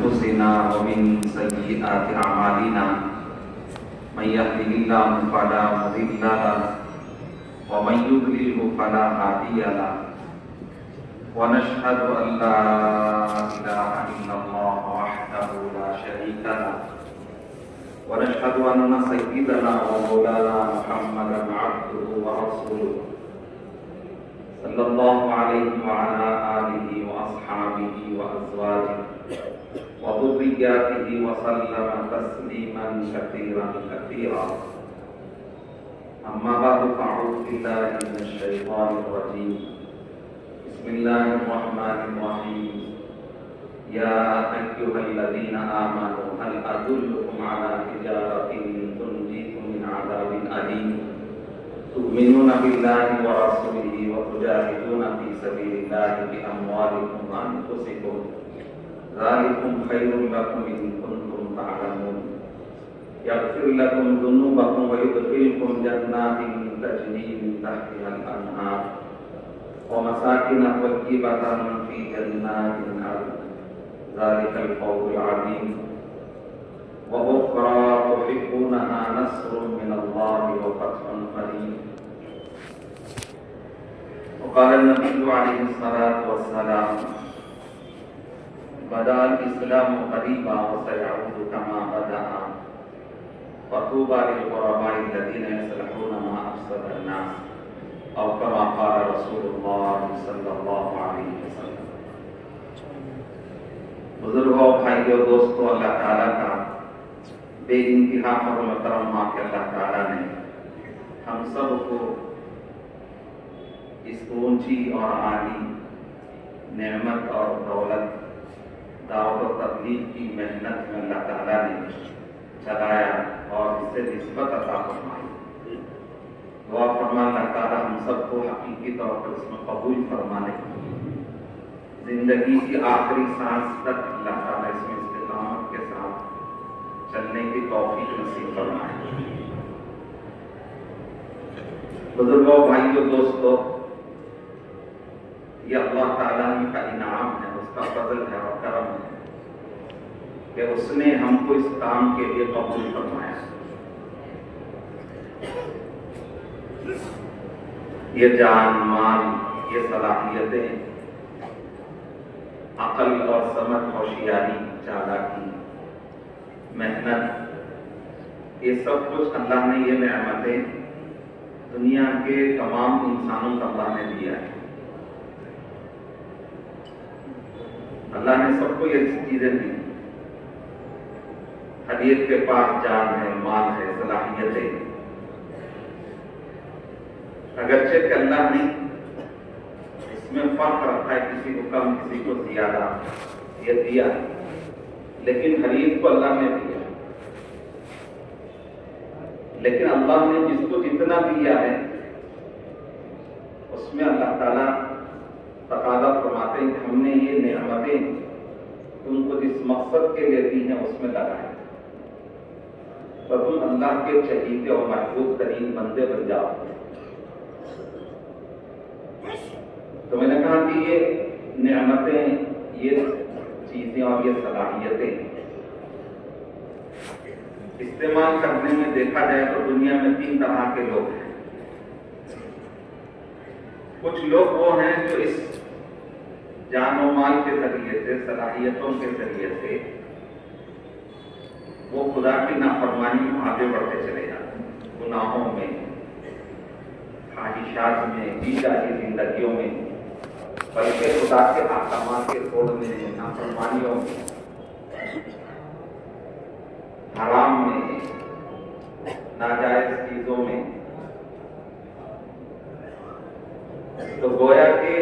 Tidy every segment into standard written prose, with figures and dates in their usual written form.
أنفسنا ومن سيئات أعمالنا من يهده الله فلا مضل له ومن يضلل فلا هادي له ونشهد أن لا إله إلا الله وحده لا شريك له ونشهد أن سيدنا ومولانا محمدا عبده ورسوله صلى الله عليه وعلى آله وأصحابه وأزواجه وذرياته وسلم تسليما كثيرا كثيرا. أما بعد فأعوذ بالله من الشيطان الرجيم. بسم الله الرحمن الرحيم. يا أيها الذين آمنوا هل أدلكم على تجارة تنجيكم من عذاب أليم تؤمنون بالله ورسوله وتجاهدون في سبيل الله بأموالكم وأنفسكم ذلكم خير لكم إن كنتم تعلمون يغفر لكم ذنوبكم ويدخلكم جنات تجري من تحتها الأنهار ومساكن طيبة في جنات الأرض ذلك الفوز العظيم وأخرى تحبونها نصر من الله وفتح قريب. وقال النبي عليه الصلاة والسلام بدأ الإسلام قريبا وسيعود كما بدأ وطوبى للغرباء الذين يصلحون ما أفسد الناس أو كما قال رسول الله صلى الله عليه وسلم. بزرگوں بھائیوں دوستوں، اللہ تعالیٰ کا بے انتہا فضل و کرم کہ اللہ تعالیٰ نے ہم سب کو اس اونچی اور عالی نعمت اور دولت دعوت و تبلیغ کی محنت میں اللہ تعالیٰ نے چلایا اور اس سے نسبت عطا فرمائی. دعا فرما اللہ تعالیٰ ہم سب کو حقیقی طور پر اس میں قبول فرمانے، زندگی کی آخری سانس تک اللہ تعالیٰ اس میں استقامت کے ساتھ چلنے کی توفیق نصیب فرمائے. بزرگوں، بھائیوں، دوستوں، یہ اللہ تعالیٰ کا انعام ہے، اس کا فضل ہے اور کرم ہے کہ اس نے ہم کو اس کام کے لیے قبول فرمایا. یہ جان مال، یہ صلاحیتیں، عقل اور سمجھ، ہوشیاری، چالاکی، محنت، یہ سب کچھ اللہ نے یہ نعمتیں دنیا کے تمام انسانوں کو اللہ نے دیا ہے. اللہ نے سب کو یہ چیزیں دی. ہر ایک کے پاس جان ہے، مال ہے، صلاحیتیں. اگرچہ کہ اللہ نے اس میں فرق رکھا ہے، کسی کو کم کسی کو زیادہ یہ دیا ہے، لیکن ہر ایک کو اللہ نے دیا. لیکن اللہ نے جس کو جتنا دیا ہے اس میں اللہ تعالیٰ تقاضا فرماتے ہیں کہ ہم نے یہ نعمتیں تم کو جس مقصد کے لیے دی ہیں اس میں لگائیں تو تم اللہ کے چہیتے اور محبوب ترین بندے بن جاؤ. تو میں نے کہا کہ یہ نعمتیں، یہ چیزیں اور یہ صلاحیتیں استعمال کرنے میں دیکھا جائے تو دنیا میں 3 طرح کے لوگ ہیں. کچھ لوگ وہ ہیں جو اس جان و مال کے ذریعے سے، صلاحیتوں کے ذریعے سے وہ خدا کی نافرمانی میں آگے بڑھتے چلے جاتے ہیں، گناہوں میں، خواہشات میں، جی جاتی زندگیوں میں، بلکہ خدا کے احکامات کے توڑنے میں، نافرمانیوں میں، حرام میں، ناجائز چیزوں میں. تو گویا کہ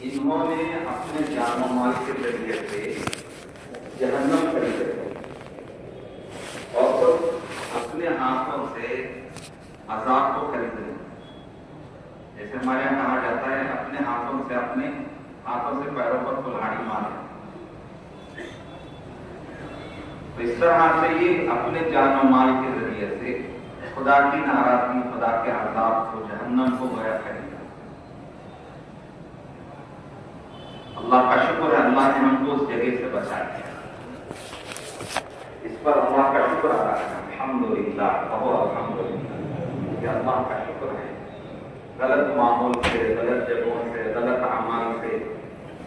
انہوں نے اپنے جان و مال کے ذریعے سے جہنم خرید لی اور اپنے ہاتھوں سے عذاب کو خرید لی. جیسے ہمارے یہاں کہا جاتا ہے اپنے ہاتھوں سے پیروں پر کلہاڑی مارے. تو اس طرح سے یہ اپنے جان و مال کے ذریعے سے خدا کی ناراضگی، خدا کے عذاب کو، جہنم کو گویا خریدا. اللہ کا شکر ہے اللہ نے ہم کو اس جگہ سے بچا دیا، اس پر اللہ کا شکر ادا کریں، الحمدللہ الحمدللہ، یہ اللہ کا شکر ہے۔ غلط ماحول سے، غلط جگہوں سے، غلط اعمال سے،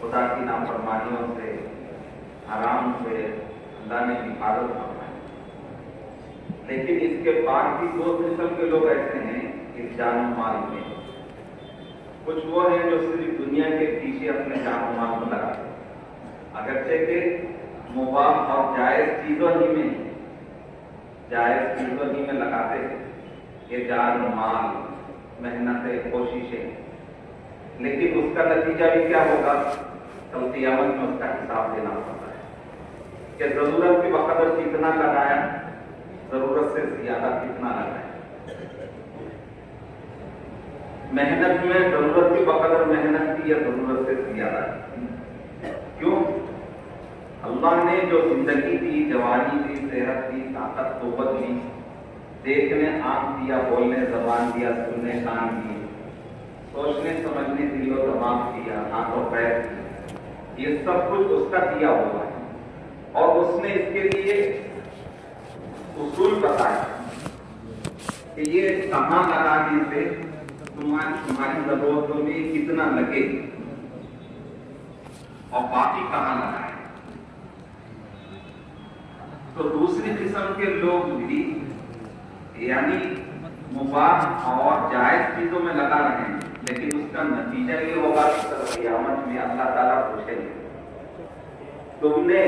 خدا کی نافرمانیوں سے، حرام سے اللہ نے حفاظت فرمائی۔ لیکن اس کے بعد بھی دو قسم کے لوگ ایسے ہیں اس جان و مال میں، کچھ وہ ہیں جو صرف دنیا کے پیچھے اپنے جان و مال کو لگاتے ہیں، اگرچہ کہ مباح اور جائز چیزوں ہی میں لگاتے ہیں یہ جان و مال، محنتیں، کوششیں، لیکن اس کا نتیجہ بھی کیا ہوگا؟ کل قیامت میں اس کا حساب دینا پڑتا ہے کہ ضرورت کے بقدر کتنا لگایا، ضرورت سے زیادہ کتنا لگایا۔ محنت میں ضرورت کے بقدر محنت کی یا ضرورت سے زیادہ کی؟ کیوں؟ اللہ نے جو زندگی دی، جوانی دی، صحت دی، طاقت قوت دی، دیکھنے آنکھ دیا، بولنے زبان دیا، سننے کان دیے، سوچنے سمجھنے دل و دماغ دیا، ہاتھ اور پیر دیے، یہ سب کچھ اس کا دیا ہوا ہے، اور اس نے اس کے لیے اصول بتایا کہ یہ کہاں لگانے سے تمہاری ضرورتوں میں کتنا لگے اور باقی کہاں لگائے۔ تو دوسری قسم کے لوگ بھی یعنی مباح اور جائز چیزوں میں لگا رہے ہیں، لیکن اس کا نتیجہ یہ ہوگا کہ قیامت میں اللہ تعالیٰ پوچھیں گے تم نے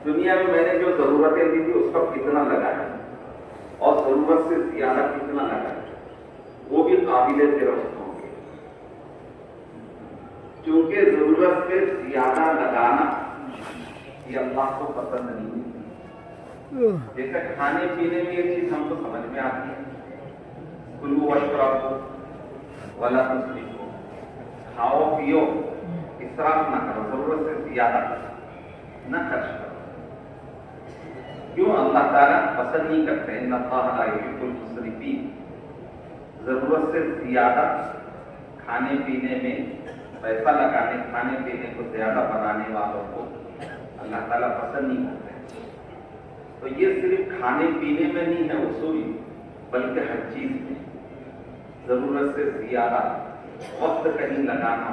دنیا میں نے جو ضرورتیں دی تھی اس کا کتنا لگایا اور ضرورت سے زیادہ کتنا لگایا، وہ بھی قابل گرفت ہوں گے، کیونکہ ضرورت سے زیادہ لگانا یہ اللہ کو پسند نہیں ہے۔ جیسے کھانے پینے میں یہ چیز ہم کو سمجھ میں آتی ہے، کلوا واشربوا ولا تسرفوا، کھاؤ پیو، اسراف نہ کرو، ضرورت سے زیادہ نہ خرچ کرو۔ کیوں اللہ تعالیٰ پسند نہیں کرتے؟ ان اللہ لا یحب المسرفین، ضرورت سے زیادہ کھانے پینے میں پیسہ لگانے، کھانے پینے کو زیادہ بنانے والوں کو اللہ تعالیٰ پسند نہیں کرتے۔ تو یہ صرف کھانے پینے میں نہیں ہے اصول، بلکہ ہر چیز میں ضرورت سے زیادہ وقت کہیں لگانا،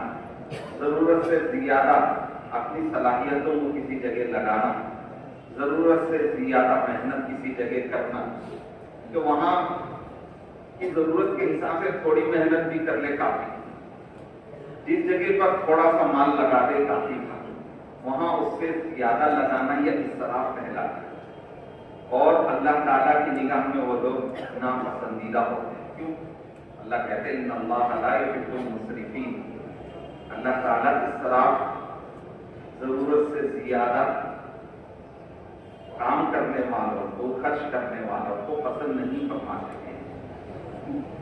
ضرورت سے زیادہ اپنی صلاحیتوں کو کسی جگہ لگانا، ضرورت سے زیادہ محنت کسی جگہ کرنا کہ وہاں کی ضرورت کے حساب سے تھوڑی محنت بھی کر لے کافی، جس جگہ پر تھوڑا سا مال لگا دے کافی تھا، وہاں اس سے زیادہ لگانا یہ اسراف کہلاتا ہے، اور اللہ تعالیٰ کی نگاہ میں وہ لوگ ناپسندیدہ ہوتے ہیں۔ کیوں؟ اللہ کہتے ہیں ان اللہ لا یحب المسرفین، اللہ تعالیٰ اسراف، ضرورت سے زیادہ کام کرنے والوں کو، خرچ کرنے والوں کو پسند نہیں فرماتے ہیں۔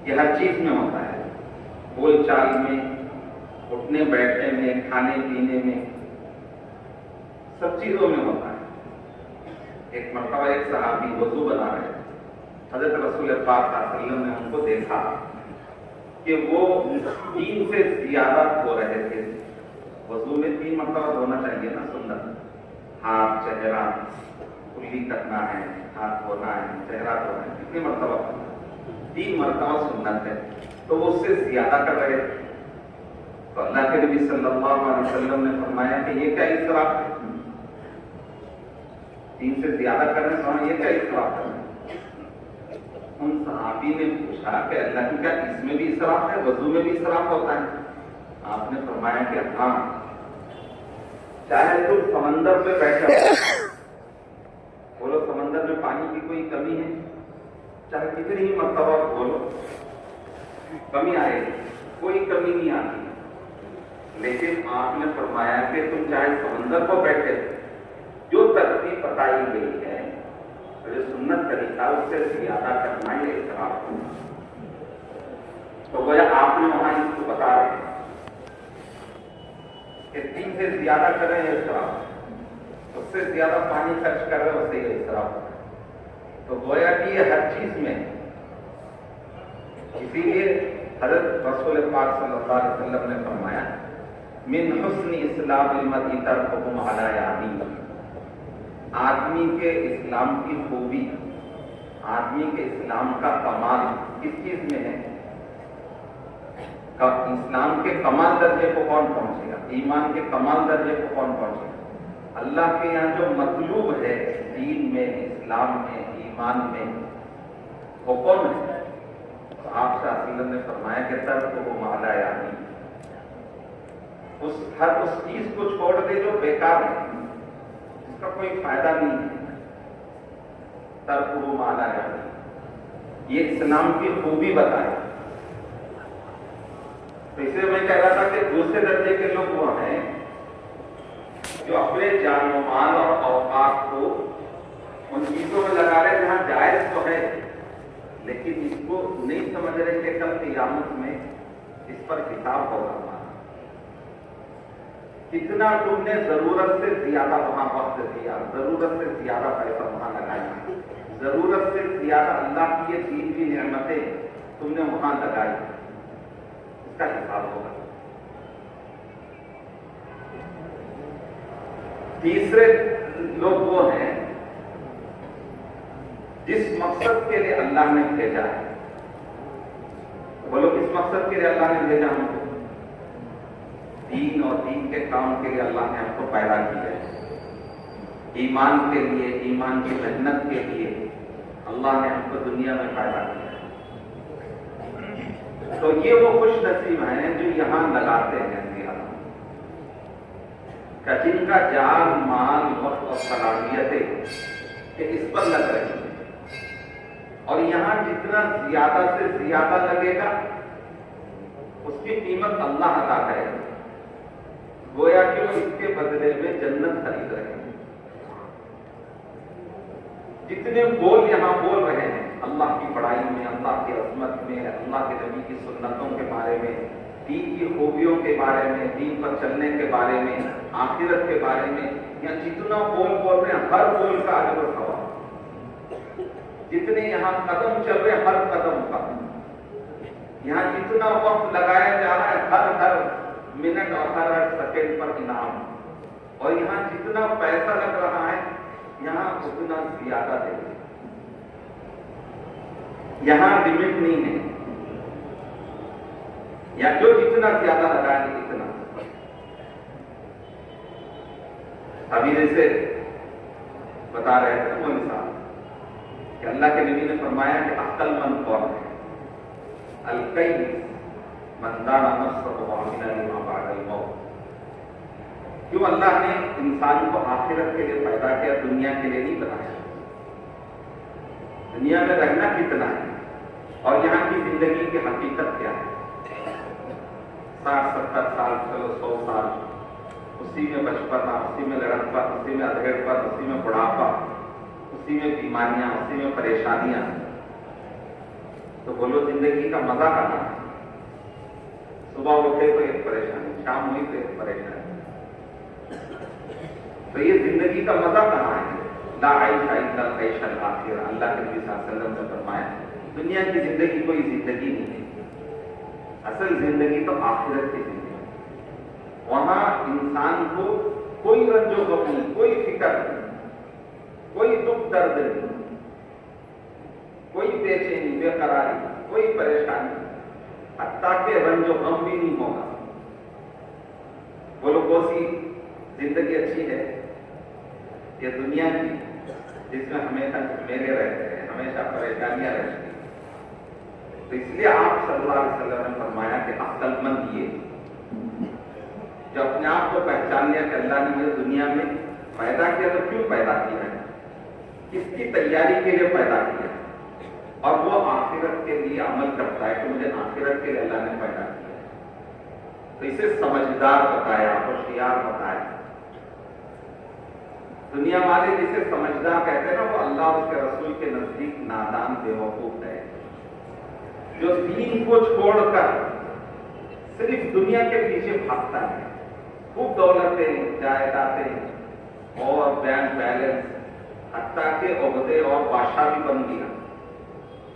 یہ ہر چیز میں ہوتا ہے، بول چال میں، اٹھنے بیٹھنے میں، کھانے پینے میں، سب چیزوں میں ہوتا ہے۔ ایک مرتبہ ایک صحابی وضو بنا رہے تھے، حضرت رسول پاک صلی اللہ علیہ وسلم نے ان کو دیکھا کہ وہ 3 سے زیادہ دھو رہے تھے۔ وضو میں 3 مرتبہ دھونا چاہیے نا، سنت، ہاتھ، چہرہ کلی کرنا ہے، ہاتھ دھونا ہے، چہرہ دھونا ہے، کتنی مرتبہ؟ 3 مرتبہ سنت ہے، تو وہ اس سے زیادہ کر رہے تھے۔ تو اللہ کے نبی صلی اللہ علیہ وسلم نے فرمایا کہ یہ کیا اسراف ہے؟ 3 سے زیادہ کرنے سے یہ کیا اسراف ہے؟ ان صحابی نے پوچھا کہ اللہ کی کیا اس میں بھی اسراف ہے، وضو میں بھی اسراف ہوتا ہے؟ آپ نے فرمایا کہ ہاں، چاہے تم سمندر پہ بیٹھے بولو سمندر میں پانی کی کوئی کمی ہے، چاہے کتنی ہی مرتبہ بولو کمی آئے گی، کوئی کمی نہیں آتی، لیکن آپ نے فرمایا کہ تم چاہے سمندر پر بیٹھے، جو ترتیب بتائی گئی ہے جو سنت طریقہ اس سے زیادہ کرنا یہ اسراف ہے۔ تو گویا آپ نے وہاں اس کو بتا رہے ہیں کہ 3 سے زیادہ کریں یہ اسراف ہے، اس سے زیادہ پانی خرچ کر رہے اسے یہ اسراف ہے۔ تو گویا کہ یہ ہر چیز میں، اسی لیے حضرت رسول پاک صلی اللہ علیہ وسلم نے فرمایا من حسن اسلام المرء ترکہ ما لا یعنی، آدمی کے اسلام کی خوبی، آدمی کے اسلام کا کمال کس چیز میں ہے؟ اسلام کے کمال درجے کو کون پہنچے گا؟ ایمان کے کمال درجے کو کون پہنچے گا؟ اللہ کے یہاں جو مطلوب ہے دین میں، اسلام میں، ایمان میں، وہ کون ہے؟ تو آپ صلی اللہ علیہ وسلم نے فرمایا کہ ترک ما لا یعنی، ہر اس چیز کو چھوڑ دے جو بیکار ہے، اس کا کوئی فائدہ نہیں ہے۔ ترک ما لا یعنی، یہ اسلام کی خوبی بتائے۔ تو اس لیے میں کہہ رہا تھا کہ دوسرے درجے کے لوگ وہ ہیں جو اپنے جان و مال اور اوقات کو ان چیزوں میں لگا رہے جہاں جائز تو ہے، لیکن اس کو نہیں سمجھ رہے کہ کل قیامت میں اس پر حساب ہوگا ہمارا۔ کتنا تم نے ضرورت سے زیادہ وہاں وقت دیا، ضرورت سے زیادہ پیسہ وہاں لگایا، ضرورت سے زیادہ اللہ کی یہ دین کی نعمتیں تم نے وہاں لگائی، اس کا حساب ہوگا۔ تیسرے لوگ وہ ہیں جس مقصد کے لیے اللہ نے بھیجا ہے۔ بولو کس مقصد کے لیے اللہ نے بھیجا ہم کو؟ دین اور دین کے کام کے لیے اللہ نے ہم کو پیدا کیا ہے، ایمان کے لیے، ایمان کی محنت کے لیے اللہ نے ہم کو دنیا میں پیدا کیا ہے۔ تو یہ وہ خوش نصیب ہیں جو یہاں لگاتے ہیں کہ جن کا جان، مال، وقت اور صلاحیتیں کہ اس پر لگ رہی ہیں، اور یہاں جتنا زیادہ سے زیادہ لگے گا اس کی قیمت اللہ ادا کرے گا، گویا کہ وہ اس کے بدلے میں جنت خرید رہے ہیں۔ جتنے بول یہاں بول رہے ہیں اللہ کی بڑائی میں، اللہ کی عظمت میں، اللہ کے نبی کی سنتوں کے بارے میں، دین کی خوبیوں کے بارے میں، دین پر چلنے کے بارے میں، آخرت کے بارے میں، یا جتنا بول رہے ہیں ہر بول کا اجر و ثواب، جتنے یہاں قدم چل رہے ہیں ہر قدم کا، یہاں جتنا وقت لگایا جا رہا ہے ہر منٹ اور ہر سیکنڈ پر انعام، اور یہاں جتنا پیسہ لگ رہا ہے یہاں اتنا زیادہ دے، یہاں لمٹ نہیں ہے، یا جو جتنا زیادہ لگائیں گے اتنا۔ ابھی جیسے بتا رہے تھے وہ انسان کہ اللہ کے نبی نے فرمایا کہ عقل مند کون ہے؟ الکیس من دان نفسہ وعمل لما بعد الموت۔ کیوں اللہ نے انسان کو آخرت کے لیے پیدا کیا، دنیا کے لیے نہیں بنایا؟ دنیا میں رہنا کتنا ہے اور یہاں کی زندگی کی حقیقت کیا ہے؟ 60-70 سال، چلو 100 سال، اسی میں بچپنا، اسی میں لڑکپن، اسی میں ادھیڑ پن، اسی میں بڑھاپا، اسی میں بیماریاں، اسی میں پریشانیاں، تو بولو زندگی کا مزہ کہاں ہے؟ صبح اٹھے تو ایک پریشانی، شام ہوئی تو ایک پریشانی، تو یہ زندگی کا مزہ کہاں ہے؟ لا عیش الا العیش الاخر، اللہ کے نبی صلی اللہ علیہ وسلم نے فرمایا دنیا کی زندگی کوئی زندگی نہیں ہے، اصل زندگی تو آخرت کی زندگی، وہاں انسان کو کوئی رنج و غم نہیں، کوئی فکر نہیں، کوئی دکھ درد نہیں، کوئی بے چینی، بے قراری، کوئی پریشانی، حتیٰ کہ رنج و غم بھی نہیں ہوگا۔ بولو کون سی زندگی اچھی ہے؟ یہ دنیا کی جس میں ہمیشہ میرے رہتے ہیں، ہمیشہ پریشانیاں رہتی ہیں۔ تو اس لیے آپ صلی اللہ علیہ وسلم نے فرمایا کہ عقل مند یہ جو اپنے آپ کو پہچان لیا کہ اللہ نے مجھے دنیا میں پیدا کیا تو کیوں پیدا کیا ہے، کس کی تیاری کے لیے پیدا کیا ہے، اور وہ آخرت کے لیے عمل کرتا ہے کہ مجھے آخرت کے لیے اللہ نے پیدا کیا ہے، تو اسے سمجھدار بتایا، ہوشیار بتایا۔ دنیا والے جسے سمجھدار کہتے ہیں نا، وہ اللہ اور اس کے رسول کے نزدیک نادان بے وقوف ہے، جو دین کو چھوڑ کر صرف دنیا کے پیچھے بھاگتا ہے، خوب دولتیں، جائیدادیں اور بینک بیلنس، حتیٰ کہ عہدے اور بادشاہ بھی بن گیا،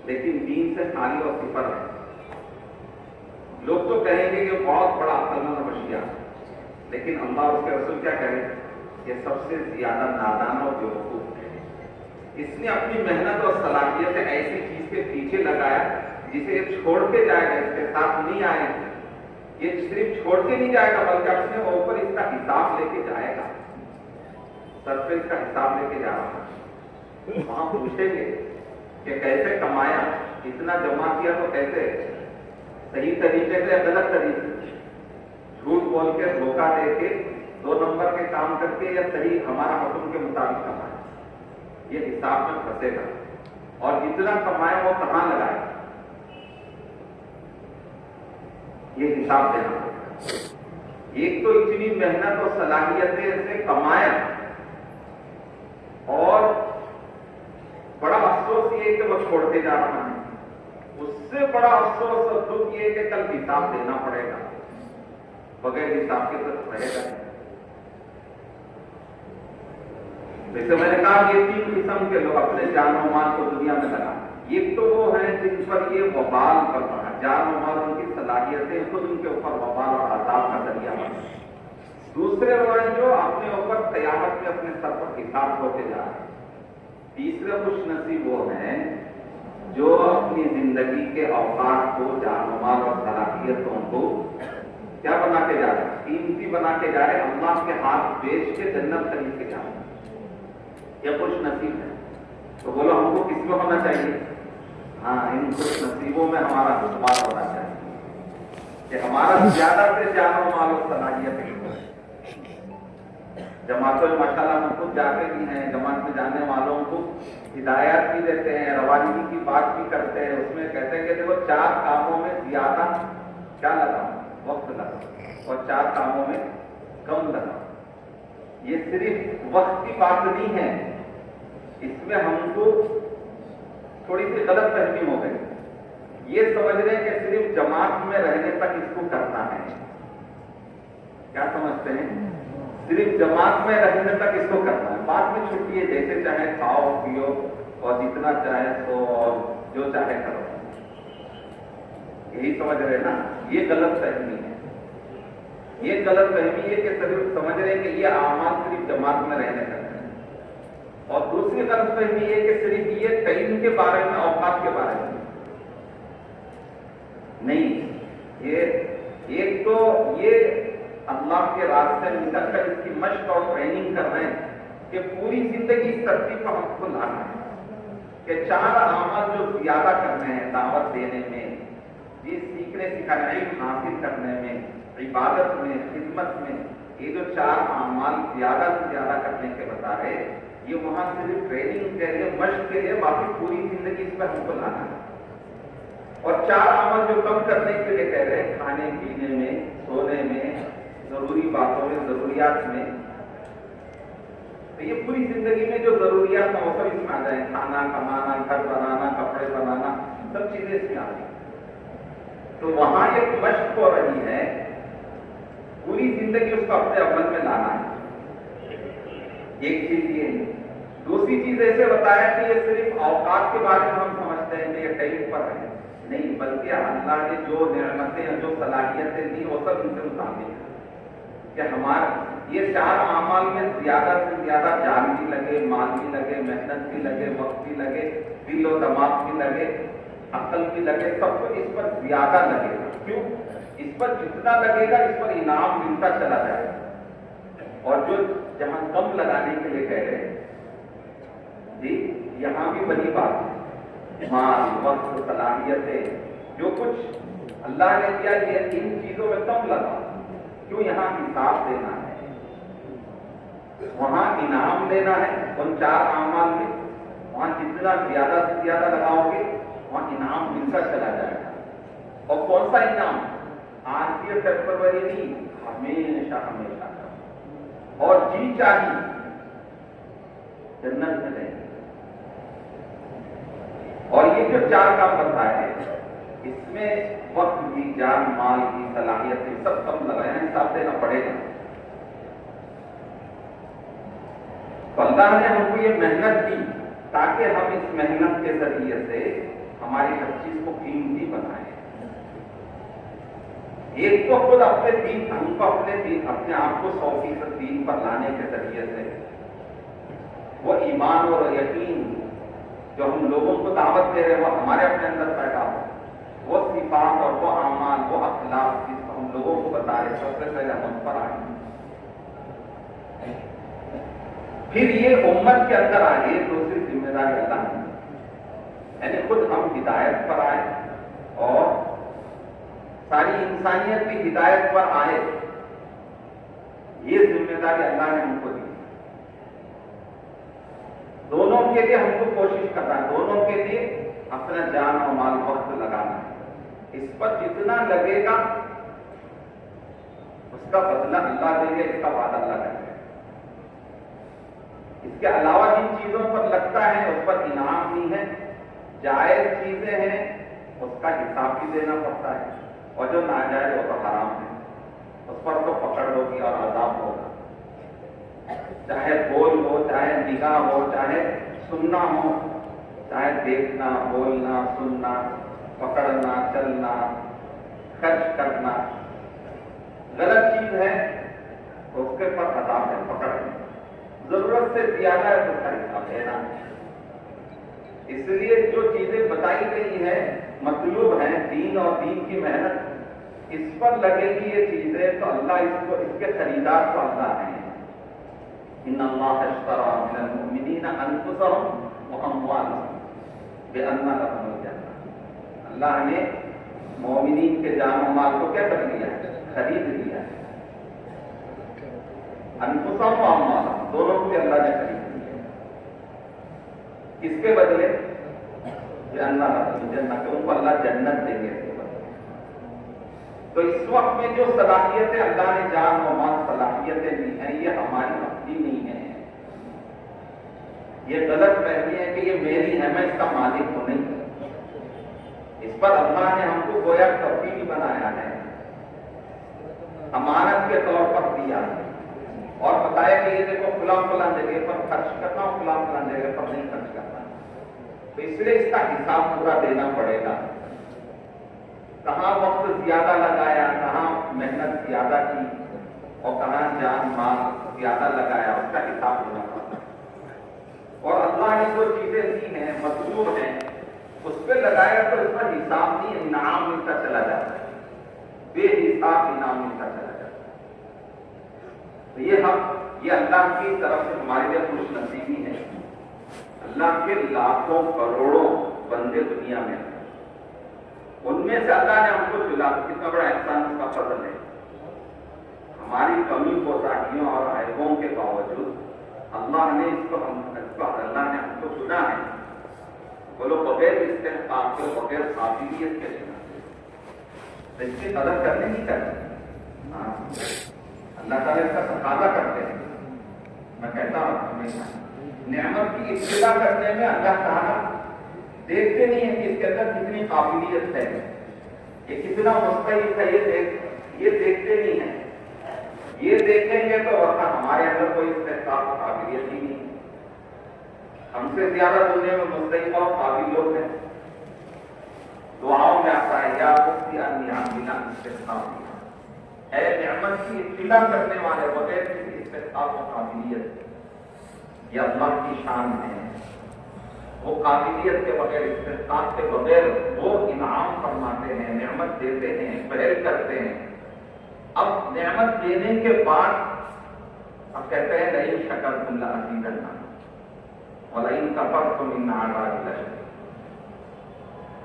لیکن دین سے خالی اور صفر ہے۔ لوگ تو کہیں گے کہ بہت بڑا عقل مند ہوشیار، لیکن اللہ اور اس کے رسول کیا کہہ رہے ہیں؟ یہ سب سے زیادہ نادان اور بیوقوف ہے، اس نے اپنی محنت اور صلاحیت ایسی چیز کے پیچھے لگایا جسے یہ چھوڑ کے جائے گا، اس کے ساتھ نہیں آئے گا، یہ صرف چھوڑ کے نہیں جائے گا بلکہ اپنے اوپر اس کا حساب لے کے جائے گا، سر پہ اس کا حساب لے کے جا رہا ہے۔ وہاں پوچھیں گے کہ کیسے کمایا، اتنا جمع کیا تو کیسے، صحیح طریقے سے یا غلط طریقے سے، جھوٹ بول کے دھوکہ دے کے 2 نمبر کے کام کر کے یا صحیح ہمارا حکم کے مطابق کمایا، یہ حساب میں پھنسے گا، اور جتنا کمایا وہ کہاں لگائے، یہ حساب دینا پڑے گا۔ ایک تو اتنی محنت اور صلاحیتیں سے کمایا، اور بڑا افسوس یہ کہ وہ چھوڑتے جا رہا ہے، اس سے بڑا افسوس اور دکھ یہ کہ کل حساب دینا پڑے گا، بغیر حساب کے تو رہے گا۔ جیسے میں نے کہا یہ 3 قسم کے لوگ اپنے جان و مال کو دنیا میں لگا، ایک تو وہ ہیں جن پر یہ وبال پڑ رہا ہے، جان و مال ان کی صلاحیتیں خود ان کے اوپر وبال اور عذاب کا ذریعہ بن رہی ہیں۔ دوسرے وہ ہیں جو اپنے اوپر قیامت میں اپنے سر پر حساب ہوتے جا رہے ہیں۔ تیسرے خوش نصیب وہ ہیں جو اپنی زندگی کے اوقات کو، جان و مال اور صلاحیتوں کو کیا بنا کے جا رہے ہیں، قیمتی بنا کے جا رہے ہیں، اللہ کے ہاتھ بیچ کے جنت خرید کے جا رہے ہیں، یہ خوش نصیب ہے۔ تو بولو ہم کو کس میں ہونا چاہیے؟ ہاں، ان خوش نصیبوں میں ہمارا شمار ہونا چاہیے کہ ہمارا زیادہ سے زیادہ مال و صلاحیت ہے۔ جماعتوں میں ماشاءاللہ ہم خود جاتے بھی ہیں، جماعت میں جانے والوں کو ہدایات بھی دیتے ہیں، روانگی کی بات بھی کرتے ہیں، اس میں کہتے ہیں کہ دیکھو 4 کاموں میں زیادہ کیا لگا، وقت لگا، اور 4 کاموں میں کم لگا۔ یہ صرف وقت کی بات نہیں ہے، اس میں ہم کو تھوڑی سی غلط فہمی ہو گئی، یہ سمجھ رہے ہیں کہ صرف جماعت میں رہنے تک اس کو کرنا ہے۔ کیا سمجھتے ہیں؟ صرف جماعت میں رہنے تک اس کو کرنا ہے، بعد میں چھٹی ہے، جیسے چاہے کھاؤ پیو اور جتنا چاہے سو اور جو چاہے کرو، یہی سمجھ رہے نا؟ یہ غلط فہمی ہے، یہ غلط فہمی ہے کہ صرف سمجھ رہے ہیں کہ یہ اعمال صرف جماعت میں رہنے تک ہے، اور دوسری غلط فہمی یہ کہ صرف یہ ٹائم کے بارے میں، اوقات کے بارے میں نہیں، یہ ایک تو یہ اللہ کے راستے میں نکل کر اس کی مشق اور ٹریننگ کر رہے ہیں کہ پوری زندگی اس ترتیب پر ہم کو لانا ہے کہ 4 اعمال جو زیادہ کرنے ہیں، دعوت دینے میں، یہ سیکھنے سکھانے، علم حاصل کرنے میں، عبادت میں، خدمت میں، یہ جو 4 اعمال زیادہ سے زیادہ کرنے کے بتا رہے، یہ وہاں صرف ٹریننگ کے لیے، مشق کے لیے، باقی پوری زندگی اس پر ہم کو لانا ہے۔ اور 4 عمل جو کم کرنے کے لیے کہہ رہے ہیں، کھانے پینے میں، سونے میں، ضروری باتوں میں، ضروریات میں، تو یہ پوری زندگی میں جو ضروریات ہیں وہ سب اس میں آ جائیں، کھانا، کمانا، گھر بنانا، کپڑے بنانا، سب چیزیں اس میں آ جائیں۔ تو وہاں ایک مشق ہو رہی ہے، پوری زندگی اس کو اپنے عمل میں لانا ہے، ایک چیز یہ ہے۔ دوسری چیز ایسے بتایا کہ یہ صرف اوقات کے بارے میں ہم سمجھتے ہیں کہ یہ ٹائم پر ہے، نہیں، بلکہ اللہ نے جو نعمتیں، جو صلاحیتیں دی وہ سب ان سے متعلق ہے کہ ہمارا یہ 4 اعمال میں زیادہ سے زیادہ جان بھی لگے، مال بھی لگے، محنت بھی لگے، وقت بھی لگے، دل و دماغ بھی لگے، عقل بھی لگے، سب کچھ اس پر زیادہ لگے گا۔ کیوں؟ اس پر جتنا لگے گا اس پر انعام ملتا چلا جائے گا، اور جو جہاں کم لگانے کے لیے کہہ رہے ہیں جی، یہاں بھی بڑی بات ہے، مال، وقت، صلاحیتیں، جو کچھ اللہ نے دیا یہ ان چیزوں میں کم لگا، کیوں؟ یہاں حساب دینا ہے، وہاں انعام دینا ہے، ان 4 اعمال میں وہاں جتنا زیادہ سے زیادہ لگاؤ گے وہاں انعام ملتا چلا جائے گا۔ اور کون سا انعام؟ آج یہ فیبروری نہیں، ہمیشہ ہمیشہ کا، اور جی چاہیے جنت ملے۔ اور یہ جو 4 کام بتائے اس میں وقت کی، جان مال کی، صلاحیت کی، سب کم لگائیں، حساب دینا پڑے گا۔ تو اللہ نے ہم کو یہ محنت دی تاکہ ہم اس محنت کے ذریعے سے ہماری ہر چیز کو قیمتی بنائیں۔ ایک کو خود اپنے دین، ہم کو اپنے آپ کو 100% دین پر لانے کے ذریعے سے وہ ایمان اور یقین جو ہم لوگوں کو دعوت دے رہے ہیں وہ ہمارے اپنے اندر پیدا ہو، وہ صفات اور وہ اعمال، وہ اخلاق جس کو ہم لوگوں کو بتا رہے سب سے پہلے ہم پر آئیں، پھر یہ امت کے اندر آئے دوسری ذمہ داری اللہ نے، یعنی خود ہم ہدایت پر آئے اور ساری انسانیت کی ہدایت پر آئے، یہ ذمہ داری اللہ نے ہم کو دی۔ دونوں کے لیے ہم کو کوشش کرنا ہے، دونوں کے لیے اپنا جان اور مال وقت لگانا ہے، اس پر جتنا لگے گا اس کا بدلہ اللہ دے گا، اس کا وعدہ اللہ کرے گا۔ اس کے علاوہ جن چیزوں پر لگتا ہے اس پر انعام نہیں ہے، جائز چیزیں ہیں اس کا حساب بھی دینا پڑتا ہے، اور جو ناجائز وہ تو حرام ہے، اس پر تو پکڑ ہوگی اور عذاب ہوگا، چاہے بول ہو، چاہے نگاہ ہو، چاہے سننا ہو، چاہے دیکھنا، بولنا، سننا، پکڑنا، چلنا، خرچ کرنا، غلط چیز ہے تو اس کے پر عذاب ہے، پکڑنا، ضرورت سے زیادہ ہے تو اس کا حساب دینا۔ اس لیے جو چیزیں بتائی گئی ہیں مطلوب ہیں دین اور دین کی محنت، اس پر لگے گی یہ چیزیں تو اللہ اس کے خریدار تو اللہ ہیں۔ ان اللہ اشتری من المؤمنین انفسهم واموالهم بان لهم الجنہ، اللہ نے مومنین کے جان و مال کو کیا کر لیا ہے؟ خرید لیا ہے، انفسهم واموالهم دونوں کو اللہ نے خرید لیا، کس کے بدلے؟ بان لهم الجنہ، کہ ان کو اللہ جنت دیں گے۔ تو اس وقت میں جو صلاحیتیں اللہ نے جان و مال صلاحیتیں دی ہیں یہ ہماری اپنی نہیں ہیں، یہ غلط فہمی ہے کہ یہ میری ہے، میں اس کا مالک ہوں، نہیں، اس پر اللہ نے ہم کو گویا کفیل بنایا ہے، امانت کے طور پر دیا ہے، اور بتایا کہ یہ دیکھو فلاں فلاں جگہ پر خرچ کرنا اور فلاں فلاں جگہ پر نہیں خرچ کرنا، تو اس لیے اس کا حساب پورا دینا پڑے گا، کہاں وقت زیادہ لگایا، کہاں محنت زیادہ کی اور کہاں جان مال زیادہ لگایا، اس کا حساب دینا پڑتا ہے۔ اور اللہ نے جو چیزیں دی ہیں مطلوب ہیں اس پہ لگایا تو اس پر حساب نہیں، انعام ملتا چلا جاتا ہے، بے حساب انعام ملتا چلا جاتا ہے۔ تو یہ اللہ کی طرف سے ہمارے لیے خوش نصیبی ہے۔ اللہ کے لاکھوں کروڑوں بندے دنیا میں ہیں، ان میں سے اللہ نے ہم کو چلا، کتنا بڑا احسان اس کا فضل ہے۔ ہماری کمی کوتاہیوں اور عیبوں کے باوجود اللہ نے اللہ نے ہم کو چنا ہے، بولو بغیر استحقاق کے، بغیر قابلیت کے چنا، اس کی قدر کرنے نہیں کرتے، اللہ تعالیٰ اس کا تقاضا کرتے ہیں۔ میں کہتا ہوں ہمیشہ نعمت کی ابتدا کرنے میں اللہ تعالیٰ دیکھتے نہیں ہیں کہ اس کے اندر کتنی قابلیت ہے، یہ کتنا مستحق ہے، یہ دیکھتے نہیں ہیں، یہ دیکھیں گے تو ہمارے اندر کوئی استحقاق و قابلیت ہی نہیں، ہم سے زیادہ دنیا میں مستحق اور قابل لوگ ہیں۔ دعاؤں میں آتا ہے یا مفتی انی عاملا استحقاق، اے نعمت کی ابتدا کرنے والے بغیر کسی استحقاق و قابلیت، یہ اللہ کی شان ہے، وہ قابلیت کے بغیر، استحقاق کے بغیر وہ انعام فرماتے ہیں، نعمت دیتے ہیں، پہل کرتے ہیں۔ اب نعمت دینے کے بعد اب کہتے ہیں لئن شکرتم لأزیدنکم ولئن کفرتم ان عذابی لشدید،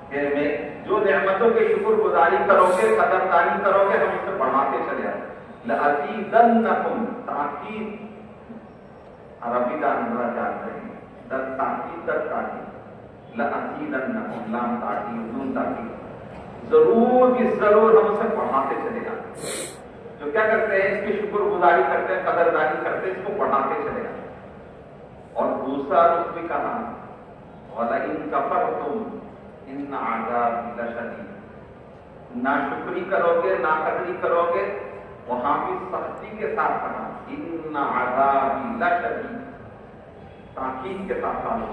کہ میں جو نعمتوں کے شکر گزاری کرو گے، قدردانی کرو گے، ہم اسے بڑھاتے چلے آئے۔ لأزیدنکم تاکید، عربی کا اندرا جانتے ہیں، در تاکید لأزیدنکم، لام تاکید، نون تاکید، ضرور بھی ضرور ہم اسے بڑھاتے چلے جاتے۔ جو کیا کرتے ہیں اس کی شکر گزاری کرتے ہیں، قدردانی کرتے ہیں، اس کو بڑھاتے چلے جاتے۔ اور دوسرا رخ بھی کہا وَلَئِن كَفَرْتُمْ إِنَّ عَذَابِي لَشَدِيدٌ، ناشکری کرو گے، ناقدری کرو گے، وہاں بھی سختی کے ساتھ کہا إِنَّ عَذَابِي لَشَدِيدٌ، تاکید کے ساتھ کہا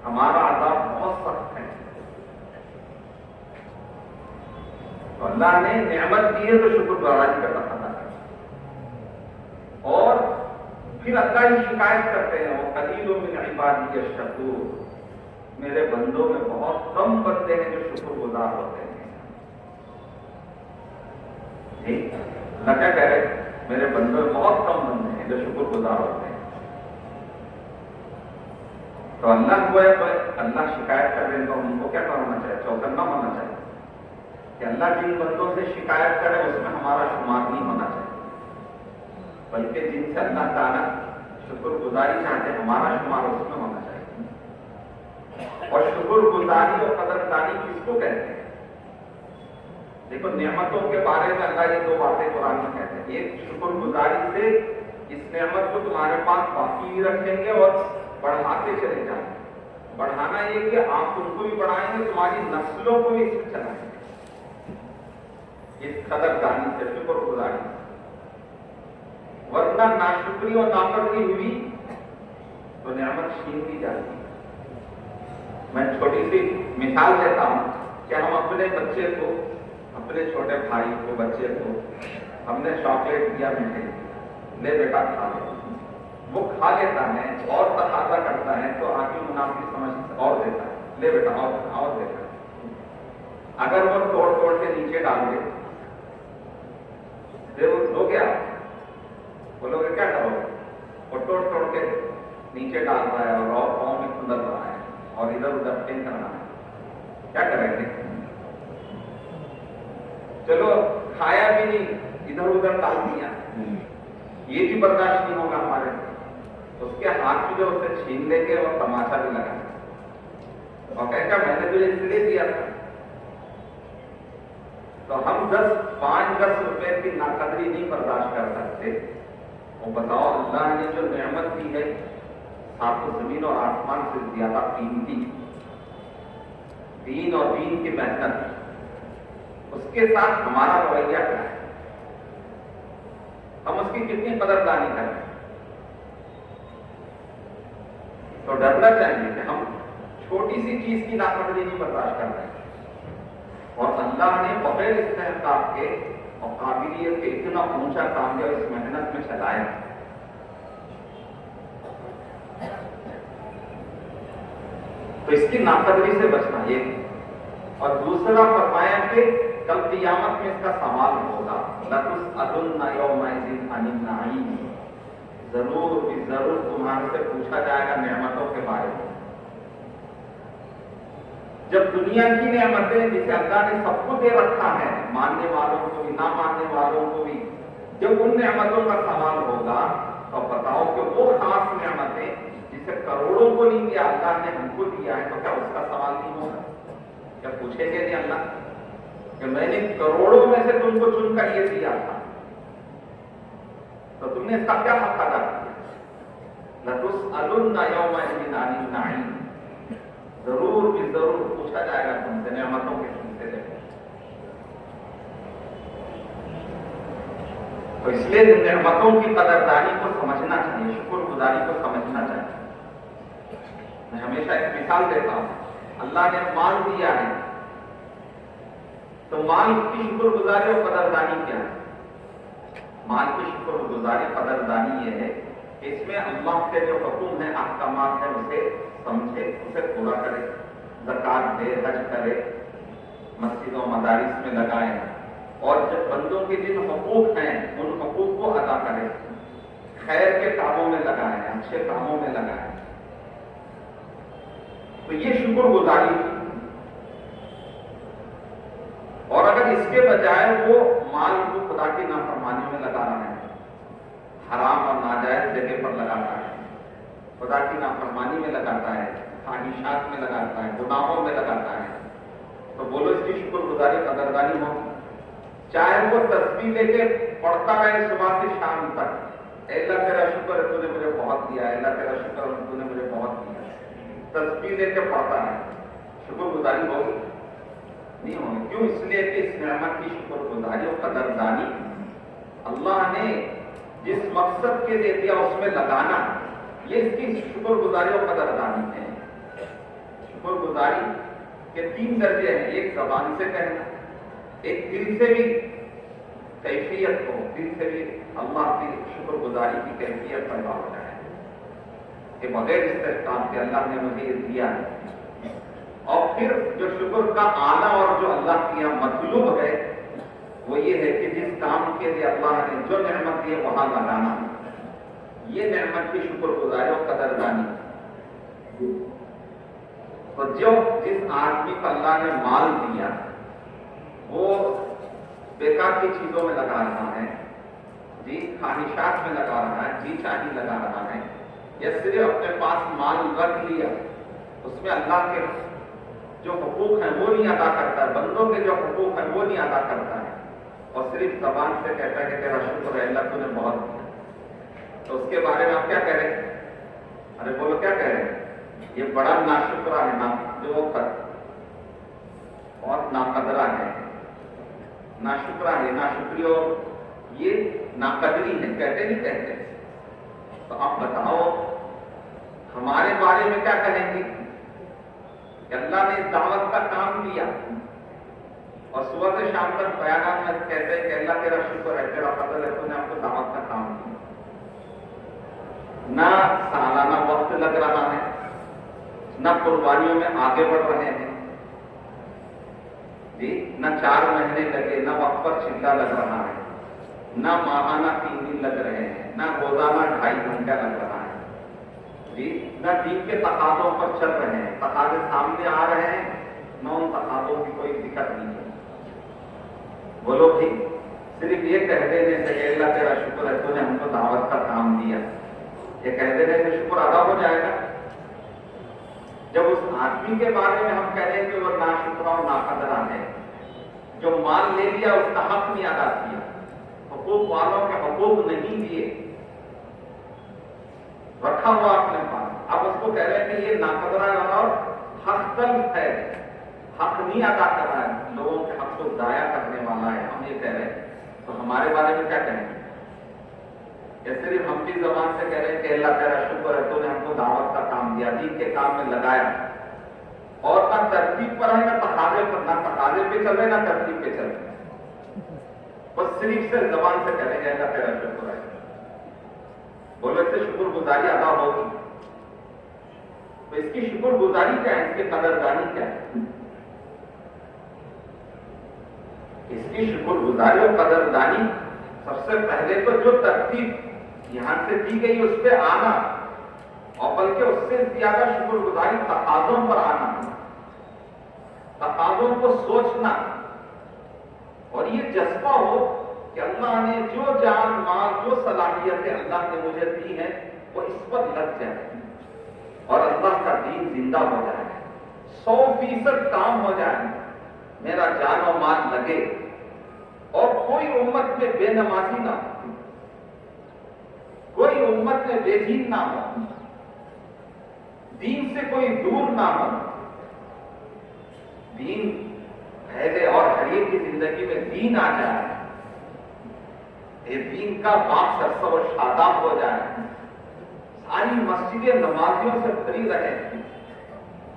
ہمارا عذاب بہت سخت ہے۔ تو اللہ نے نعمت دی ہے تو شکر گزاری کا تقاضا ہے. اور پھر اللہ ہی شکایت کرتے ہیں وہ قلیل من عبادی الشکور، میرے بندوں میں بہت کم بندے ہیں جو شکر گزار ہوتے ہیں. اللہ کیا کہہ رہے میرے بندوں میں بہت کم بندے ہیں جو شکر گزار ہوتے ہیں. تو اللہ کو اللہ شکایت کر رہے ہیں تو ان کو کیا کرنا چاہیے؟ چوکنا ہونا چاہیے کہ اللہ جن بندوں سے شکایت کرے اس میں ہمارا شمار نہیں ہونا چاہیے، بلکہ جن سے اللہ تعالیٰ شکر گزاری چاہتے ہیں ہمارا شمار اس میں ہونا چاہیے. اور شکر گزاری اور قدردانی کس کو کہتے ہیں؟ دیکھو نعمتوں کے بارے میں اللہ یہ دو باتیں قرآن میں کہتے ہیں. ایک شکر گزاری سے اس نعمت کو تمہارے پاس باقی بھی رکھیں گے اور بڑھاتے چلے جائیں. بڑھانا یہ کہ آپ ان کو بھی بڑھائیں گے، تمہاری نسلوں کو بھی اس میں چلائیں گے. اس قدردانی سے شکر گزاری. ورنہ ناشکری اور نافرمانی ہوئی تو نعمت چھین دی جاتی ہے. میں چھوٹی سی مثال دیتا ہوں کہ ہم اپنے بچے کو، اپنے چھوٹے بھائی کو، بچے کو ہم نے چاکلیٹ دیا، میٹھے لے بیٹا کھا لے. وہ کھا لیتا ہے اور تقاضا کرتا ہے تو آگے مناسب سمجھ سے اور دیتا ہے، لے بیٹا اور دیتا ہے. اگر وہ توڑ توڑ کے نیچے ڈال دے دو گیا، بولو گے کیا کرو گے؟ وہ توڑ توڑ کے نیچے ڈال رہا ہے اور پاؤں میں کھدل رہا ہے اور ادھر ادھر ٹین کر رہا ہے، کیا کریں گے؟ چلو کھایا بھی نہیں، ادھر ادھر ڈال دیا، یہ بھی برداشت نہیں ہوگا ہمارے سے. اس کے ہاتھ میں جو اسے چھین لیں گے اور تماشا بھی لگا اور کہے گا میں نے تجھے اس لیے دیا تھا. تو ہم 5-10 روپے کی ناقدری نہیں برداشت کر سکتے. اور بتاؤ اللہ نے جو نعمت دی ہے ساتوں زمین اور آسمان سے زیادہ قیمتی، دین اور دین کی محنت، اس کے ساتھ ہمارا رویہ کیا ہے؟ ہم اس کی کتنی قدردانی کریں؟ تو ڈرنا چاہیے کہ ہم چھوٹی سی چیز کی ناقدری نہیں برداشت کر رہے ہیں. اور اللہ نے بغیر استحقاق کے اور قابلیت کے اتنا اونچا کام جو اس محنت میں چلایا. تو اس کی ناقدری سے بچنا یہ. اور دوسرا فرمایا کہ کل قیامت میں اس کا سوال ہوگا، لَتُسْأَلُنَّ يَوْمَئِذٍ عَنِ النَّعِيمِ، ضرور تمہارے سے پوچھا جائے گا نعمتوں کے بارے میں. جب دنیا کی نعمتیں جسے اللہ نے سب کو دے رکھا ہے، ماننے والوں کو بھی نہ ماننے والوں کو بھی، جب ان نعمتوں کا سوال ہوگا تو بتاؤ کہ وہ خاص نعمتیں جسے کروڑوں کو نہیں دیا اللہ نے ہم کو دیا ہے، تو کیا اس کا سوال نہیں ہوگا؟ کیا پوچھیں گے نہیں اللہ کہ میں نے کروڑوں میں سے تم کو چن کر یہ دیا تھا تو تم نے اس کا کیا حق ادا کیا؟ لَتُسْأَلُنَّ يَوْمَئِذٍ عَنِ النَّعِيمِ، ضرور پوچھا جائے گا تم سے نعمتوں کے سلسلے میں. تو اس لیے نعمتوں کی قدردانی کو سمجھنا چاہیے، شکر گزاری کو سمجھنا چاہیے. میں ہمیشہ ایک مثال دیتا ہوں. اللہ نے مال دیا ہے تو مال کی شکر گزاری اور قدردانی کیا ہے؟ مال کی شکر گزاری قدردانی یہ ہے کہ اس میں اللہ کے جو حکم ہیں، احکامات ہیں، اسے سمجھے، اسے پورا کرے، زکات دے، حج کرے، مسجدوں مدارس میں لگائے، اور جب بندوں کے جن حقوق ہیں ان حقوق کو ادا کرے، خیر کے کاموں میں لگائے، اچھے کاموں میں لگائے. تو یہ شکر گزاری. اور اگر اس کے بجائے وہ مال کو خدا کی نافرمانی میں لگا رہا ہے، حرام اور ناجائز جگہ پر لگاتا ہے، خدا کی نافرمانی میں لگاتا ہے، خواہشات میں لگاتا ہے، گناہوں میں لگاتا ہے، تو بولو اس کی شکر گزاری قدردانی ہوگی. چاہے وہ تسبیح لے کے پڑھتا رہے صبح سے شام تک، اے اللہ تیرا شکر ہے تو نے مجھے بہت دیا، اے اللہ تیرا شکر ہے تو نے مجھے بہت دیا، تسبیح لے کے پڑھتا ہے، شکر گزاری ہوگی؟ نہیں ہوگی. کیوں؟ اس لیے کہ اس نعمت کی شکر گزاری اور قدردانی اللہ نے جس مقصد کے لیے دیا اس میں لگانا، یہ اس کی شکر گزاری اور قدردانی ہے. شکر گزاری کے 3 درجے ہیں. ایک زبان سے کہنا، ایک دل سے بھی کیفیت ہو، دل سے بھی اللہ کی شکر گزاری کی کیفیت پیدا ہو جائے کہ بغیر استحقاق کے اللہ نے مجھے یہ دیا ہے. اور پھر جو شکر کا آنا اور جو اللہ کی یہاں مطلوب ہے وہ یہ ہے کہ جس کام کے لیے اللہ نے جو نعمت دی ہے وہاں لگانا. یہ نعمت کی شکر گزاری اور قدردانی. تو جو جس آدمی کو اللہ نے مال دیا وہ بیکار کی چیزوں میں لگا رہا ہے، جی خواہشات میں لگا رہا ہے، جی چاہی لگا رہا ہے، یا صرف اپنے پاس مال رکھ لیا اس میں اللہ کے جو حقوق ہیں وہ نہیں ادا کرتا ہے، بندوں کے جو حقوق ہیں وہ نہیں ادا کرتا ہے، اور صرف زبان سے کہتا ہے کہ تیرا شکر ہے اللہ تو نے بہت دیا. تو اس کے بارے میں آپ کیا کہہ رہے ہیں؟ ارے بولو کیا کہہ رہے ہیں؟ یہ بڑا ناشکرا ہے نا جو اور ناقدرا ہے، ناشکرا ہے، ناشکری اور یہ ناقدری ہے، کہتے نہیں کہتے. تو آپ بتاؤ ہمارے بارے میں کیا کہیں گے کہ اللہ نے اس دعوت کا کام دیا اور صبح سے شام تک بیانات میں کہتے ہیں کہ اللہ تیرا شکر ہے، تیرا فضل ہے، تو نے آپ کو دعوت کا کام دیا. نہ سالانہ وقت لگ رہا ہے، نہ قربانیوں میں آگے بڑھ رہے ہیں، جی نہ 4 مہینے لگے، نہ وقت پر چلتا لگ رہا ہے، نہ ماہانہ 3 دن لگ رہے ہیں، نہ روزانہ 2.5 گھنٹہ لگ رہا ہے، جی نہ دین کے تقاضوں پر چل رہے ہیں، تقاضے سامنے آ رہے ہیں، نہ ان تقاضوں کی کوئی دقت نہیں ہے. بولو بھائی صرف یہ کہہ دینے سے کہ اللہ تیرا شکر ہے تو نے ہم کو دعوت کا کام دیا، یہ کہہ دینے سے شکر ادا ہو جائے گا؟ جب اس آدمی کے بارے میں ہم کہہ رہے ہیں کہ وہ ناشکرا اور ناقدرا ہے، جو مال لے لیا اس کا حق نہیں ادا کیا، حقوق والوں کے حقوق نہیں دیے، رکھا ہوا اپنے پاس، اب اس کو کہہ رہے ہیں کہ یہ ناقدرا اور حق تلف ہے، حق نہیں ادا کر رہا ہے، لوگوں کے حق کو ضائع کرنے والا ہے، ہم یہ کہہ رہے ہیں. تو ہمارے بارے میں کیا کہیں گے؟ یا صرف ہم بھی زبان سے کہہ رہے ہیں کہ اللہ تیرا شکر ہے تو نے ہم کو دعوت کا کام دیا، دین کے کام میں لگایا، اور نہ ترتیب پر ہے نہ تقاضے پر، نہ تقاضے پہ چل رہے نہ ترتیب پہ چل رہے، بس صرف سے زبان سے کہہ رہے ہیں اللہ تیرا شکر ہے. بولو اس سے شکر گزاری ادا ہوگی؟ تو اس کی شکر گزاری کیا ہے، اس کی قدردانی کیا ہے؟ اس کی شکر گزاری اور قدردانی سب سے پہلے تو جو ترتیب یہاں سے دی گئی اس پہ آنا، اور بلکہ اس سے زیادہ شکر گزاری تقاضوں پر آنا، تقاضوں کو سوچنا، اور یہ جذبہ ہو کہ اللہ نے جو جان مال جو صلاحیتیں اللہ نے مجھے دی ہیں وہ اس پر لگ جائے اور اللہ کا دین زندہ ہو جائے، 100% کام ہو جائے، میرا جان و مال لگے، اور کوئی امت میں بے نمازی نہ ہو، کوئی امت میں بے دین نہ ہو، دین سے کوئی دور نہ ہو، دین پہلے اور ہر ایک کی زندگی میں دین آ جائے، یہ دین کا باغ سرسبز و شاداب ہو جائے، ساری مسجدیں نمازیوں سے بھری رہے،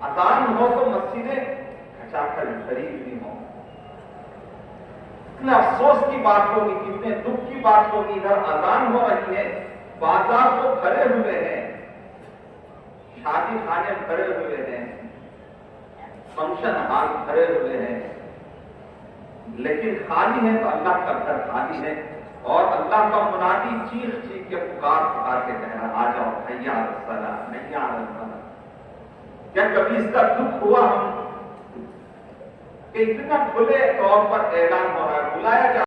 اذان ہو تو مسجدیں کھچا کر بھری ہوئی ہوں. کتنے افسوس کی بات ہوگی، کتنے دکھ کی بات ہوگی، ادھر اذان ہو رہی ہے، بازار تو بھرے ہوئے ہیں، شادی خانے بھرے ہوئے ہیں، فنکشن ہال بھرے ہوئے ہیں، لیکن خالی ہے تو اللہ کا گھر خالی ہے، اور اللہ کا منادی چیخ چیخ کے پکار کے کہہ رہا آ جاؤ حی علی الصلاۃ، حی علی الفلاح. کیا کبھی اس کا دکھ ہوا ہم کہ اتنا کھلے طور پر اعلان ہو رہا ہے، بلایا جا